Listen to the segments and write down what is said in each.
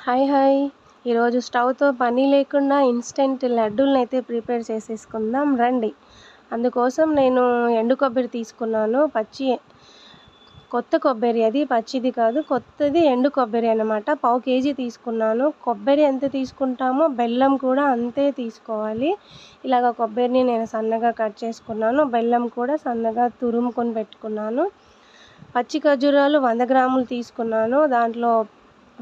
Hi hi ఈరోజు స్టవ్తో పని లేకుండా ఇన్స్టెంట్ లడ్డూలనైతే ప్రిపేర్ చేసేసుకుందాం రండి. అందుకోసం నేను ఎండు కొబ్బరి తీసుకున్నాను. కొత్త కొబ్బరి, అది పచ్చిది కాదు, కొత్తది ఎండు కొబ్బరి అన్నమాట. పావు కేజీ తీసుకున్నాను. కొబ్బరి ఎంత తీసుకుంటామో బెల్లం కూడా అంతే తీసుకోవాలి. ఇలాగ కొబ్బరిని నేను సన్నగా కట్ చేసుకున్నాను. బెల్లం కూడా సన్నగా తురుముకొని పెట్టుకున్నాను. పచ్చి ఖర్జూరాలు 100 గ్రాములు తీసుకున్నాను. దాంట్లో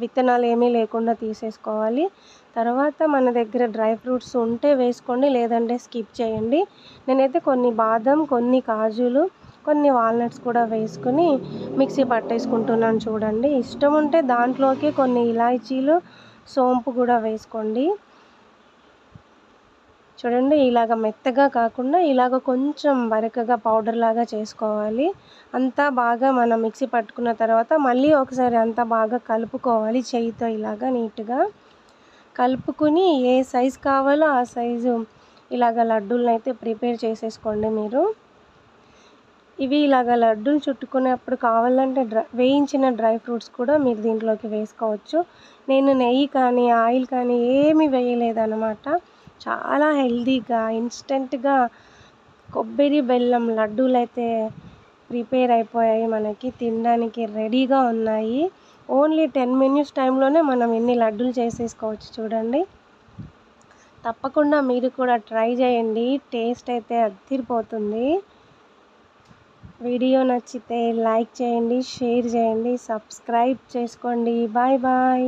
విత్తనాలు ఏమీ లేకుండా తీసేసుకోవాలి. తర్వాత మన దగ్గర డ్రై ఫ్రూట్స్ ఉంటే వేసుకోండి, లేదంటే స్కిప్ చేయండి. నేనైతే కొన్ని బాదం, కొన్ని కాజులు, కొన్ని వాల్నట్స్ కూడా వేసుకుని మిక్సీ పట్టేసుకుంటున్నాను. చూడండి, ఇష్టం ఉంటే దాంట్లోకి కొన్ని ఇలాచీలు, సోంపు కూడా వేసుకోండి. చూడండి, ఇలాగ మెత్తగా కాకుండా ఇలాగ కొంచెం బరకగా పౌడర్ లాగా చేసుకోవాలి. అంతా బాగా మనం మిక్సీ పట్టుకున్న తర్వాత మళ్ళీ ఒకసారి అంతా బాగా కలుపుకోవాలి. చేయితో ఇలాగ నీట్గా కలుపుకుని ఏ సైజు కావాలో ఆ సైజు ఇలాగ లడ్డూలను అయితే ప్రిపేర్ చేసేసుకోండి మీరు. ఇవి ఇలాగ లడ్డూలు చుట్టుకునేప్పుడు కావాలంటే వేయించిన డ్రై ఫ్రూట్స్ కూడా మీరు దీంట్లోకి వేసుకోవచ్చు. నేను నెయ్యి కానీ ఆయిల్ కానీ ఏమీ వేయలేదన్నమాట. చాలా హెల్తీగా ఇన్స్టెంట్గా కొబ్బరి బెల్లం లడ్డూలు అయితే ప్రిపేర్ అయిపోయాయి. మనకి తినడానికి రెడీగా ఉన్నాయి. ఓన్లీ 10 మినిట్స్ టైంలోనే మనం ఎన్ని లడ్డూలు చేసేసుకోవచ్చు. చూడండి, తప్పకుండా మీరు కూడా ట్రై చేయండి. టేస్ట్ అయితే అదిరిపోతుంది. వీడియో నచ్చితే లైక్ చేయండి, షేర్ చేయండి, సబ్స్క్రైబ్ చేసుకోండి. Bye bye.